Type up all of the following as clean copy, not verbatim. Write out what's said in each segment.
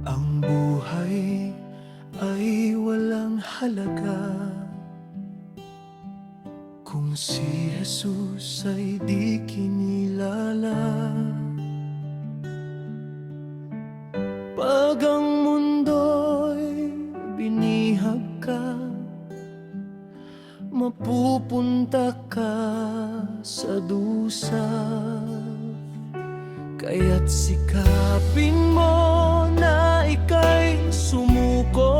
Ang buhay ay walang halaga kung si Jesus ay di kinilala. Pag ang mundo'y binihag ka, mapupunta ka sa dusa. Kaya't sikapin mo na ika'y sumuko,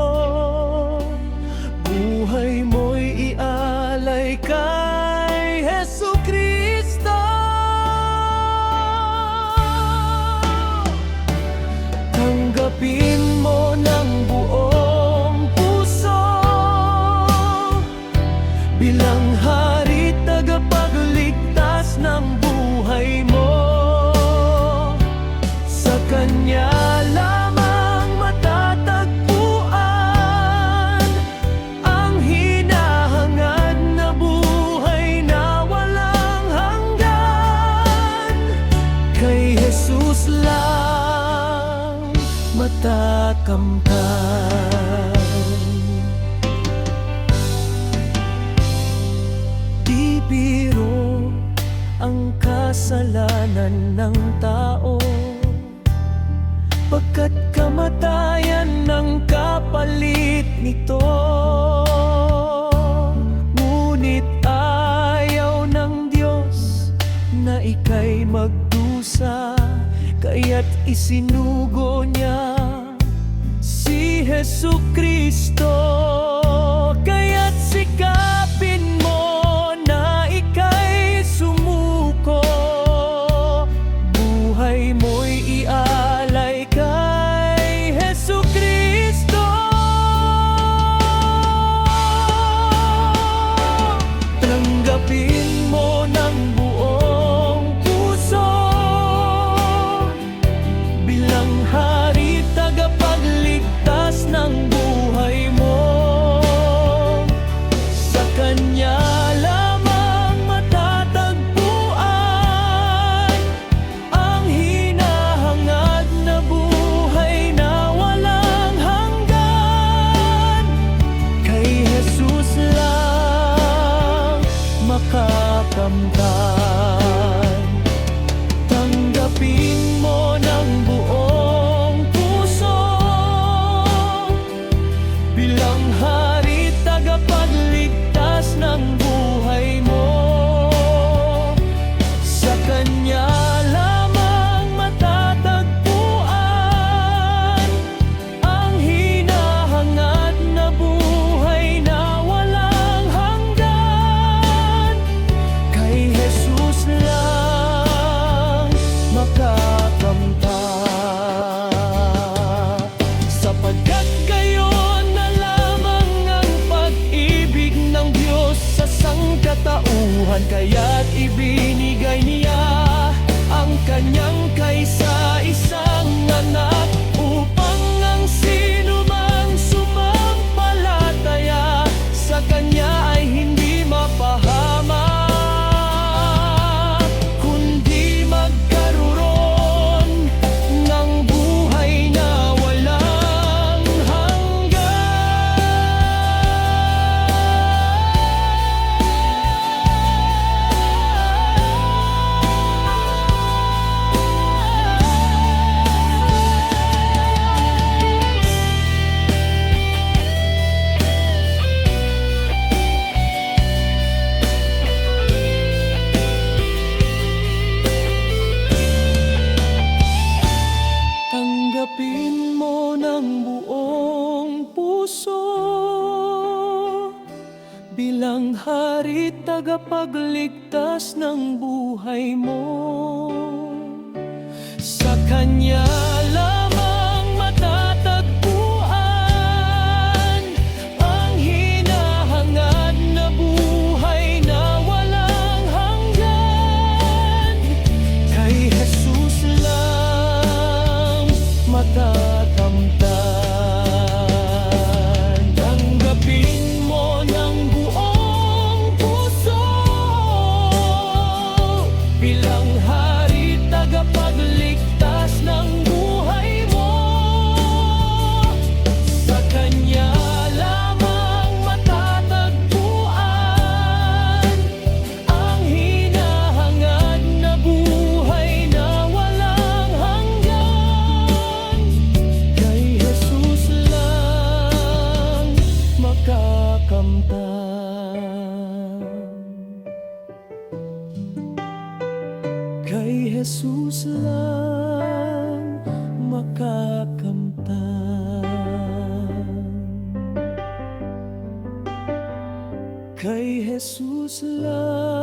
buhay mo'y ialay kay Jesucristo. Tanggapin mo ng buong puso bilang hari tagapagligtas ng buhay mo. Sa Kanya lamang matatagpuan ang hinahangad na buhay na walang hanggan. Kay Jesus lang matakamtan. Di biro ang kasalanan ng tao, pagkat kamatayan ng kapalit nito. Ngunit ayaw ng Diyos na ika'y magdusa, kaya't isinugo niya si Jesucristo. Kaya't sikapin mo na ika'y sumuko, buhay mo'y ialay kay Jesucristo. Tanggapin mo ng buong puso bilang hari tagapagligtas ng buhay mo. Sa Kanya lamang matatagpuan ang hinahangad na buhay na walang hanggan. Kay Jesus lang makakamtan. Tanggapin mo ng buong puso bilang hari tagapagligtas ng buhay mo. Sa Kanya lamang matatagpuan ang hinahangad na buhay na walang hanggan. Kay Jesus lang makakamtan. Sapagkat gayon na lamang ang pag-ibig ng Diyos sa sangkatauhan, kaya't ibinigay niya ang Kanyang kaisa-isang anak, upang ang sinumang sumampalataya sa Kanya ay hindi mapahamak, kundi magkaroon ng buhay na walang Tanggapin mo ng buong puso bilang hari tagapagligtas ng buhay mo. Sa Kanya lamang matatagpuan ang hinahangad na buhay na walang hanggan. Kay Jesus lang matakamtan. Tanggapin mo ng buong puso bilang hari tagapagligtas ng buhay Jesus lang.